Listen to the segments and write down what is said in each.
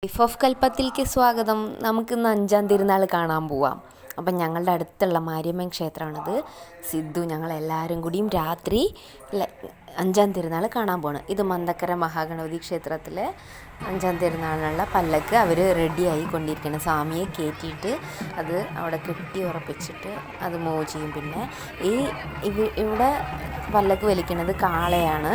Life of കൽപ്പത്തിലേക്ക് സ്വാഗതം. നമുക്കിന്ന് 5-ാം തിരുനാൾ കാണാൻ പോവാം. അപ്പം ഞങ്ങളുടെ അടുത്തുള്ള മാരിയമ്മൻ ക്ഷേത്രമാണിത്. സിദ്ധു ഞങ്ങളെല്ലാവരും കൂടിയും രാത്രി 5-ാം തിരുനാൾ കാണാൻ പോകണം. ഇത് മന്തക്കര മഹാഗണപതി ക്ഷേത്രത്തിലെ 5-ാം തിരുനാളിനുള്ള പല്ലക്ക് അവർ റെഡിയായി കൊണ്ടിരിക്കണം. സ്വാമിയെ കയറ്റിയിട്ട് അത് അവിടെ കെട്ടി ഉറപ്പിച്ചിട്ട് അത് മൂവ് ചെയ്യും. പിന്നെ ഇവിടെ പല്ലക്ക് വലിക്കുന്നത് കാളയാണ്.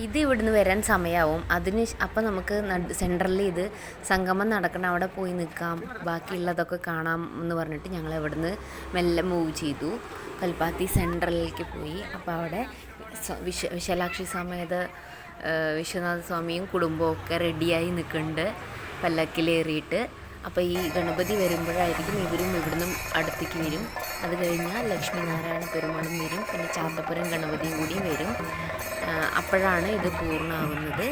ഇത് ഇവിടുന്ന് വരാൻ സമയമാവും. അപ്പം നമുക്ക് സെൻട്രലിൽ ഇത് സംഗമം നടക്കണം, അവിടെ പോയി നിൽക്കാം, ബാക്കിയുള്ളതൊക്കെ കാണാം എന്ന് പറഞ്ഞിട്ട് ഞങ്ങൾ ഇവിടുന്ന് മെല്ലെ മൂവ് ചെയ്തു. കൽപ്പാത്തി സെൻട്രലിലേക്ക് പോയി. അപ്പോൾ അവിടെ വിശാലാക്ഷി സമേത വിശ്വനാഥ സ്വാമിയും കുടുംബവും ഒക്കെ റെഡിയായി നിൽക്കുന്നുണ്ട് പല്ലക്കിലേറിയിട്ട്. അപ്പോൾ ഈ ഗണപതി വരുമ്പോഴായിരിക്കും ഇവരും ഇവിടുന്നും അടുത്തേക്ക് വരും. അത് കഴിഞ്ഞാൽ ലക്ഷ്മി നാരായണ പെരുമാളും വരും. പിന്നെ ചാത്തപ്പുരം ഗണപതിയും കൂടിയും വരും. അപ്പോഴാണ് ഇത് പൂർണ്ണമാവുന്നത്.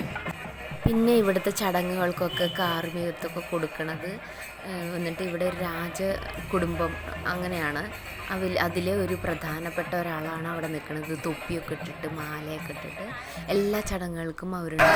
പിന്നെ ഇവിടുത്തെ ചടങ്ങുകൾക്കൊക്കെ കാർമ്മികത്വമൊക്കെ കൊടുക്കുന്നത് എന്നിട്ട് ഇവിടെ ഒരു രാജ കുടുംബം അങ്ങനെയാണ്. അതിലെ ഒരു പ്രധാനപ്പെട്ട ഒരാളാണ് അവിടെ നിൽക്കുന്നത്. തൊപ്പിയൊക്കെ ഇട്ടിട്ട് മാലയൊക്കെ ഇട്ടിട്ട് എല്ലാ ചടങ്ങുകൾക്കും അവരുണ്ട്.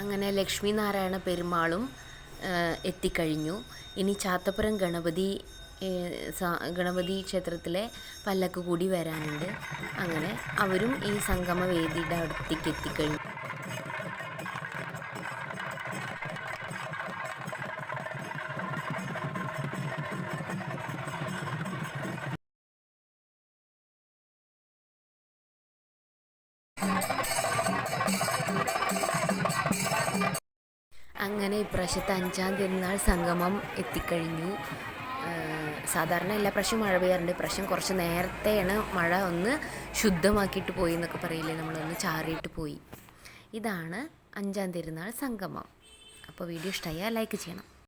അങ്ങനെ ലക്ഷ്മി നാരായണ പെരുമാളും എത്തിക്കഴിഞ്ഞു. ഇനി ചാത്തപ്പുരം ഗണപതി ക്ഷേത്രത്തിലെ പല്ലക്ക് കൂടി വരാനുണ്ട്. അങ്ങനെ അവരും ഈ സംഗമ വേദിയുടെ അടുത്തേക്ക് എത്തിക്കഴിഞ്ഞു. അങ്ങനെ ഇപ്രാവശ്യത്തെ 5-ാം തിരുനാൾ സംഗമം എത്തിക്കഴിഞ്ഞു. സാധാരണ എല്ലാ പ്രാവശ്യം മഴ പെയ്യാറുണ്ട്. ഇപ്രാവശ്യം കുറച്ച് നേരത്തെയാണ് മഴ ഒന്ന് ശുദ്ധമാക്കിയിട്ട് പോയി എന്നൊക്കെ പറയില്ലേ, നമ്മളൊന്ന് ചാറിയിട്ട് പോയി. ഇതാണ് 5-ാം തിരുനാൾ സംഗമം. അപ്പോൾ വീഡിയോ ഇഷ്ടമായാൽ ലൈക്ക് ചെയ്യണം.